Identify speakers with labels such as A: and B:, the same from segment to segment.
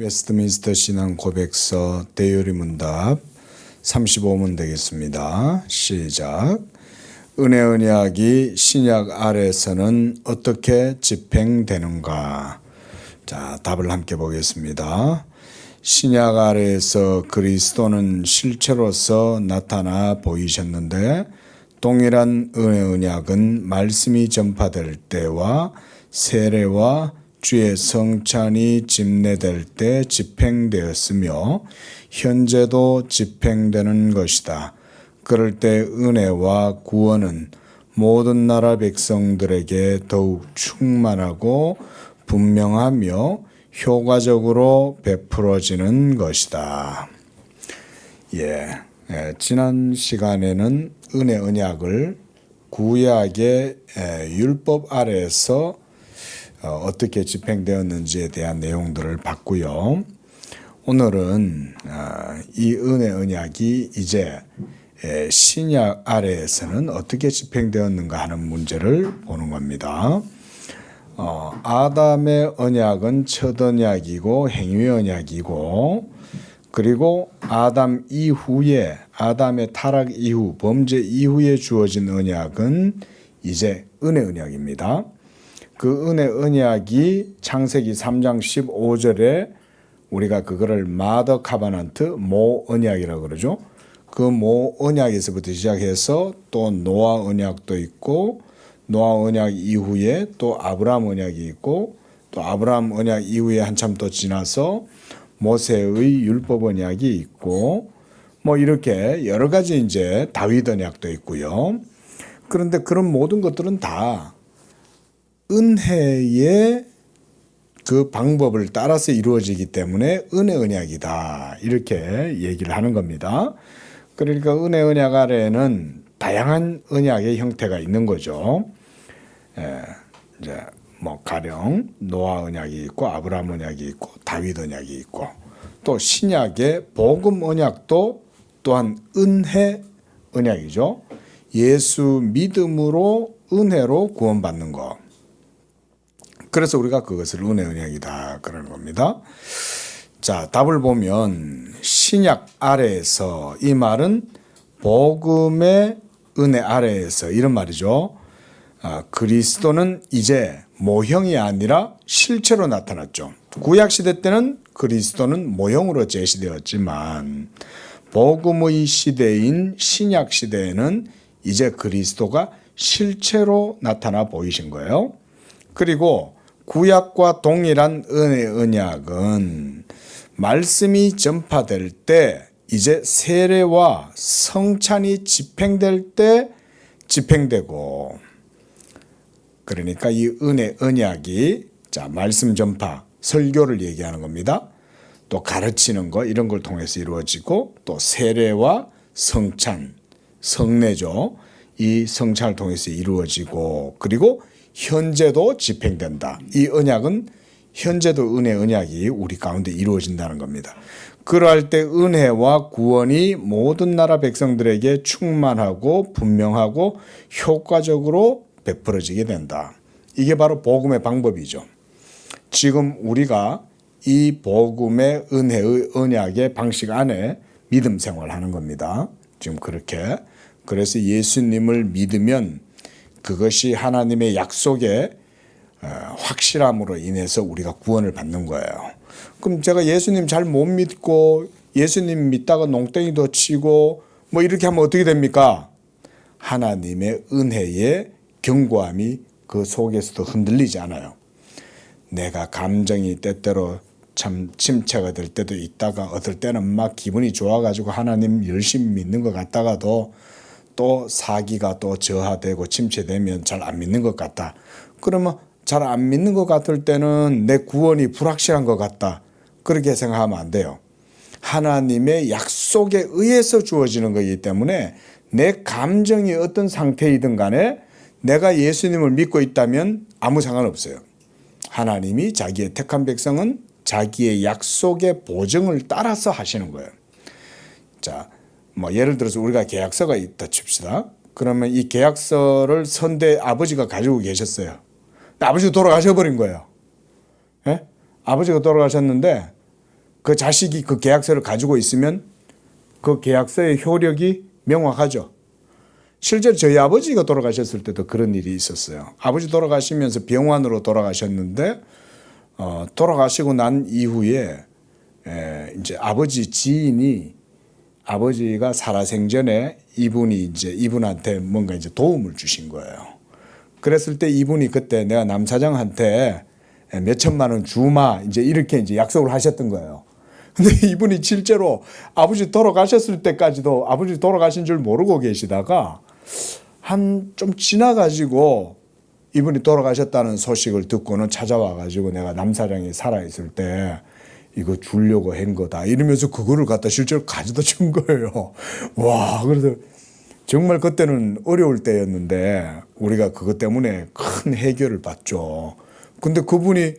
A: 웨스트민스터 신앙 고백서 대요리 문답 35문 되겠습니다. 시작. 은혜 언약이 신약 아래에서는 어떻게 집행되는가? 자, 답을 함께 보겠습니다. 신약 아래에서 그리스도는 실체로서 나타나 보이셨는데 동일한 은혜 언약은 말씀이 전파될 때와 세례와 주의 성찬이 집례될 때 집행되었으며 현재도 집행되는 것이다. 그럴 때 은혜와 구원은 모든 나라 백성들에게 더욱 충만하고 분명하며 효과적으로 베풀어지는 것이다. 지난 시간에는 은혜 언약을 구약의 율법 아래에서 어떻게 집행되었는지에 대한 내용들을 봤고요. 오늘은 이 은혜 언약이 이제 신약 아래에서는 어떻게 집행되었는가 하는 문제를 보는 겁니다. 아담의 언약은 첫 언약이고 행위 언약이고, 그리고 아담 이후에, 아담의 타락 이후, 범죄 이후에 주어진 언약은 이제 은혜 언약입니다. 그 은혜 언약이 창세기 3장 15절에 우리가 그거를 마더 카바넌트, 모 언약이라고 그러죠. 그 모 언약에서부터 시작해서 또 노아 언약도 있고, 노아 언약 이후에 또 아브라함 언약이 있고, 또 아브라함 언약 이후에 한참 또 지나서 모세의 율법 언약이 있고, 뭐 이렇게 여러 가지 이제 다윗 언약도 있고요. 그런데 그런 모든 것들은 다 은혜의 그 방법을 따라서 이루어지기 때문에 은혜 언약이다, 이렇게 얘기를 하는 겁니다. 그러니까 은혜 언약 아래에는 다양한 언약의 형태가 있는 거죠. 이제 뭐 가령 노아 언약이 있고 아브라함 언약이 있고 다윗 언약이 있고, 또 신약의 복음 언약도 또한 은혜 언약이죠. 예수 믿음으로 은혜로 구원받는 것. 그래서 우리가 그것을 은혜 언약이다 그러는 겁니다. 자, 답을 보면 신약 아래에서, 이 말은 복음의 은혜 아래에서, 이런 말이죠. 그리스도는 이제 모형이 아니라 실체로 나타났죠. 구약시대 때는 그리스도는 모형으로 제시되었지만 복음의 시대인 신약시대에는 이제 그리스도가 실체로 나타나 보이신 거예요. 그리고 구약과 동일한 은혜 언약은 말씀이 전파될 때 이제 세례와 성찬이 집행될 때 집행되고, 그러니까 이 은혜 언약이, 자, 말씀 전파, 설교를 얘기하는 겁니다. 또 가르치는 거, 이런 걸 통해서 이루어지고, 또 세례와 성찬, 성례죠. 이 성찬을 통해서 이루어지고, 그리고 현재도 집행된다. 이 언약은 현재도 은혜 언약이 우리 가운데 이루어진다는 겁니다. 그러할 때 은혜와 구원이 모든 나라 백성들에게 충만하고 분명하고 효과적으로 베풀어지게 된다. 이게 바로 복음의 방법이죠. 지금 우리가 이 복음의 은혜의 언약의 방식 안에 믿음 생활하는 겁니다. 지금 그렇게. 그래서 예수님을 믿으면 그것이 하나님의 약속의 확실함으로 인해서 우리가 구원을 받는 거예요. 그럼 제가 예수님 잘 못 믿고 예수님 믿다가 농땡이도 치고 뭐 이렇게 하면 어떻게 됩니까? 하나님의 은혜의 견고함이 그 속에서도 흔들리지 않아요. 내가 감정이 때때로 참 침체가 될 때도 있다가, 어떨 때는 막 기분이 좋아가지고 하나님 열심히 믿는 것 같다가도 또 사기가 또 저하되고 침체되면 잘 안 믿는 것 같다. 그러면 잘 안 믿는 것 같을 때는 내 구원이 불확실한 것 같다, 그렇게 생각하면 안 돼요. 하나님의 약속에 의해서 주어지는 거기 때문에 내 감정이 어떤 상태이든 간에 내가 예수님을 믿고 있다면 아무 상관없어요. 하나님이 자기의 택한 백성은 자기의 약속의 보증을 따라서 하시는 거예요. 자, 뭐 예를 들어서 우리가 계약서가 있다 칩시다. 그러면 이 계약서를 선대 아버지가 가지고 계셨어요. 아버지가 돌아가셔버린 거예요. 예? 아버지가 돌아가셨는데 그 자식이 그 계약서를 가지고 있으면 그 계약서의 효력이 명확하죠. 실제로 저희 아버지가 돌아가셨을 때도 그런 일이 있었어요. 아버지 돌아가시면서 병환으로 돌아가셨는데 돌아가시고 난 이후에 이제 아버지 지인이 아버지가 살아생전에 이분한테 뭔가 이제 도움을 주신 거예요. 그랬을 때 이분이 그때 내가 남 사장한테 몇 천만 원 주마 이제 이렇게 이제 약속을 하셨던 거예요. 근데 이분이 실제로 아버지 돌아가셨을 때까지도 아버지 돌아가신 줄 모르고 계시다가 한 좀 지나가지고 이분이 돌아가셨다는 소식을 듣고는 찾아와가지고 내가 남사장이 살아있을 때 이거 주려고 한 거다 이러면서 그거를 갖다 실제로 가져다 준 거예요. 와, 그래서 정말 그때는 어려울 때였는데 우리가 그것 때문에 큰 해결을 받죠. 근데 그분이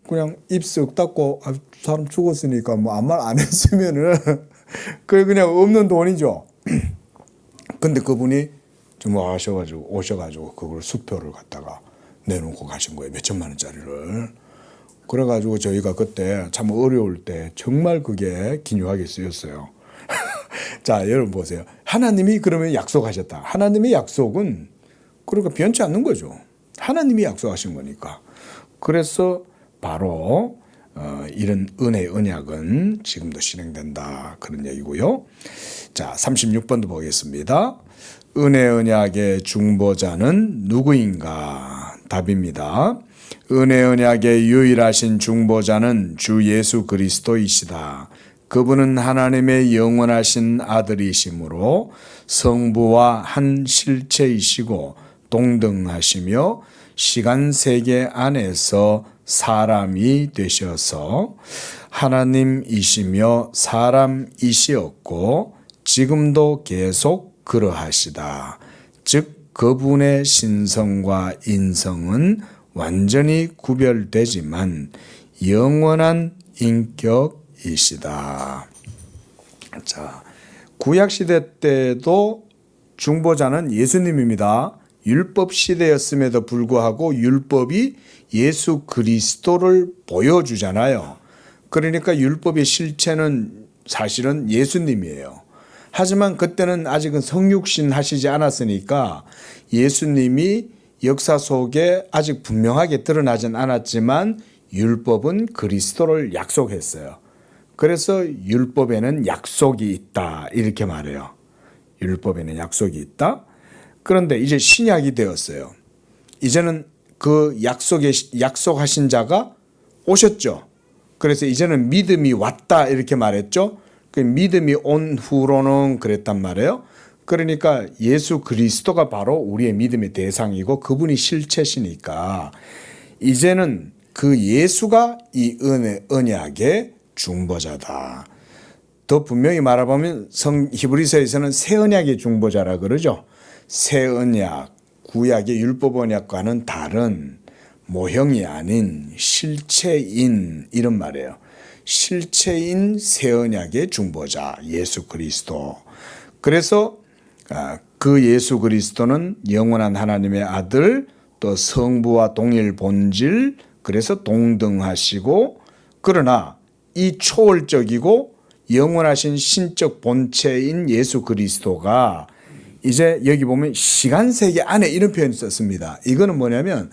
A: 그냥 입 쓱 닫고 사람 죽었으니까 뭐 아무 말 안 했으면은 그게 그냥 없는 돈이죠. 근데 그분이 좀 오셔가지고 그걸 수표를 갖다가 내놓고 가신 거예요. 몇 천만 원짜리를. 그래가지고 저희가 그때 참 어려울 때 정말 그게 기묘하게 쓰였어요. 자, 여러분 보세요. 하나님이 그러면 약속하셨다. 하나님의 약속은 그러니까 변치 않는 거죠. 하나님이 약속하신 거니까. 그래서 바로 이런 은혜의 언약은 지금도 실행된다. 그런 얘기고요. 자, 36번도 보겠습니다. 은혜 언약의 중보자는 누구인가? 답입니다. 은혜 언약의 유일하신 중보자는 주 예수 그리스도이시다. 그분은 하나님의 영원하신 아들이시므로 성부와 한 실체이시고 동등하시며 시간 세계 안에서 사람이 되셔서 하나님이시며 사람이시었고 지금도 계속 그러하시다. 즉 그분의 신성과 인성은 완전히 구별되지만 영원한 인격이시다. 자, 구약시대 때도 중보자는 예수님입니다. 율법 시대였음에도 불구하고 율법이 예수 그리스도를 보여주잖아요. 그러니까 율법의 실체는 사실은 예수님이에요. 하지만 그때는 아직은 성육신 하시지 않았으니까 예수님이 역사 속에 아직 분명하게 드러나진 않았지만 율법은 그리스도를 약속했어요. 그래서 율법에는 약속이 있다 이렇게 말해요. 율법에는 약속이 있다. 그런데 이제 신약이 되었어요. 이제는 그 약속하신 자가 오셨죠. 그래서 이제는 믿음이 왔다 이렇게 말했죠. 그 믿음이 온 후로는 그랬단 말이에요. 그러니까 예수 그리스도가 바로 우리의 믿음의 대상이고 그분이 실체시니까 이제는 그 예수가 이 언약의 중보자다. 더 분명히 말해보면 히브리서에서는 새 언약의 중보자라 그러죠. 새 언약, 구약의 율법 언약과는 다른 모형이 아닌 실체인 이런 말이에요. 실체인 새 언약의 중보자 예수 그리스도. 그래서 그 예수 그리스도는 영원한 하나님의 아들, 또 성부와 동일 본질, 그래서 동등하시고, 그러나 이 초월적이고 영원하신 신적 본체인 예수 그리스도가 이제 여기 보면 시간 세계 안에 이런 표현을 썼습니다. 이거는 뭐냐면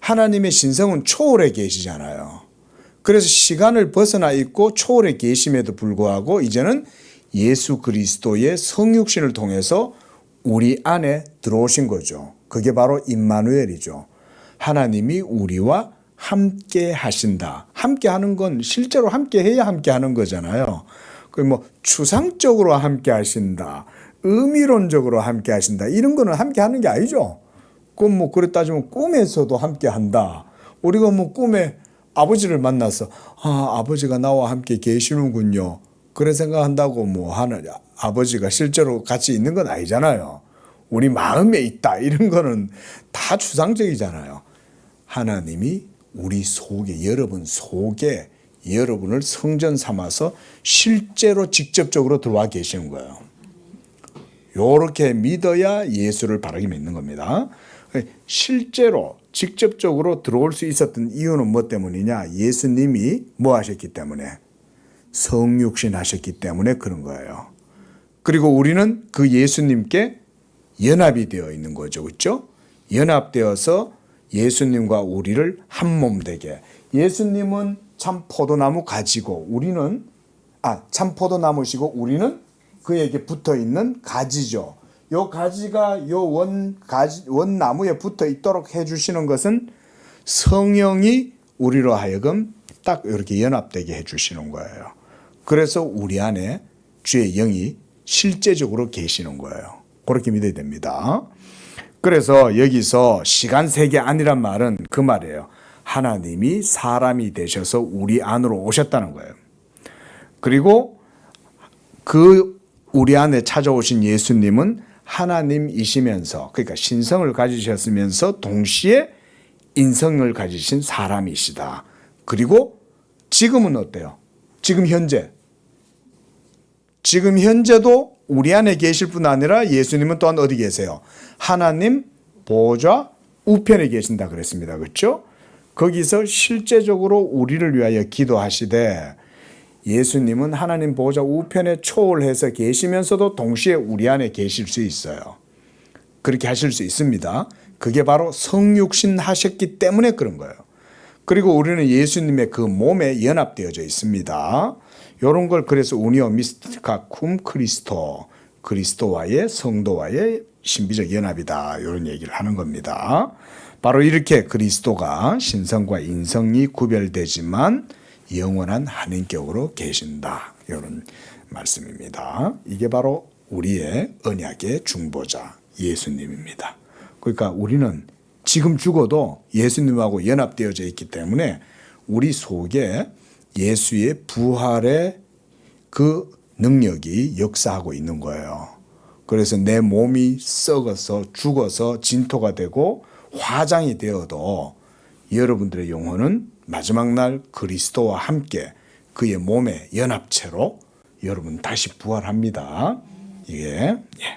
A: 하나님의 신성은 초월에 계시잖아요. 그래서 시간을 벗어나 있고 초월에 계심에도 불구하고 이제는 예수 그리스도의 성육신을 통해서 우리 안에 들어오신 거죠. 그게 바로 임마누엘이죠. 하나님이 우리와 함께 하신다. 함께 하는 건 실제로 함께 해야 함께 하는 거잖아요. 그 뭐 추상적으로 함께 하신다. 의미론적으로 함께 하신다. 이런 거는 함께 하는 게 아니죠. 그럼 뭐 그래 따지면 꿈에서도 함께 한다. 우리가 뭐 꿈에 아버지를 만나서 아버지가 나와 함께 계시는군요. 그래 생각한다고 뭐 하는 아버지가 실제로 같이 있는 건 아니잖아요. 우리 마음에 있다. 이런 거는 다 추상적이잖아요. 하나님이 우리 속에 여러분 속에 여러분을 성전 삼아서 실제로 직접적으로 들어와 계시는 거예요. 이렇게 믿어야 예수를 바르게 믿는 겁니다. 실제로 직접적으로 들어올 수 있었던 이유는 뭐 때문이냐? 예수님이 뭐 하셨기 때문에? 성육신 하셨기 때문에 그런 거예요. 그리고 우리는 그 예수님께 연합이 되어 있는 거죠. 그렇죠? 연합되어서 예수님과 우리를 한 몸 되게. 예수님은 참 포도나무 가지고 우리는 참 포도나무시고 우리는 그에게 붙어 있는 가지죠. 요 가지가 요 원나무에 붙어 있도록 해 주시는 것은 성령이 우리로 하여금 딱 이렇게 연합되게 해 주시는 거예요. 그래서 우리 안에 주의 영이 실제적으로 계시는 거예요. 그렇게 믿어야 됩니다. 그래서 여기서 시간 세계 아니란 말은 그 말이에요. 하나님이 사람이 되셔서 우리 안으로 오셨다는 거예요. 그리고 그 우리 안에 찾아오신 예수님은 하나님이시면서, 그러니까 신성을 가지셨으면서 동시에 인성을 가지신 사람이시다. 그리고 지금은 어때요? 지금 현재도 우리 안에 계실 뿐 아니라 예수님은 또한 어디 계세요? 하나님 보좌 우편에 계신다 그랬습니다. 그렇죠? 거기서 실제적으로 우리를 위하여 기도하시되 예수님은 하나님 보좌 우편에 초월해서 계시면서도 동시에 우리 안에 계실 수 있어요. 그렇게 하실 수 있습니다. 그게 바로 성육신 하셨기 때문에 그런 거예요. 그리고 우리는 예수님의 그 몸에 연합되어져 있습니다. 이런 걸 그래서 우니오 미스티카 쿰 크리스토, 그리스도와의 성도와의 신비적 연합이다. 이런 얘기를 하는 겁니다. 바로 이렇게 그리스도가 신성과 인성이 구별되지만 영원한 한인격으로 계신다. 이런 말씀입니다. 이게 바로 우리의 언약의 중보자 예수님입니다. 그러니까 우리는 지금 죽어도 예수님하고 연합되어져 있기 때문에 우리 속에 예수의 부활의 그 능력이 역사하고 있는 거예요. 그래서 내 몸이 썩어서 죽어서 진토가 되고 화장이 되어도 여러분들의 영혼은 마지막 날 그리스도와 함께 그의 몸의 연합체로 여러분 다시 부활합니다. 이게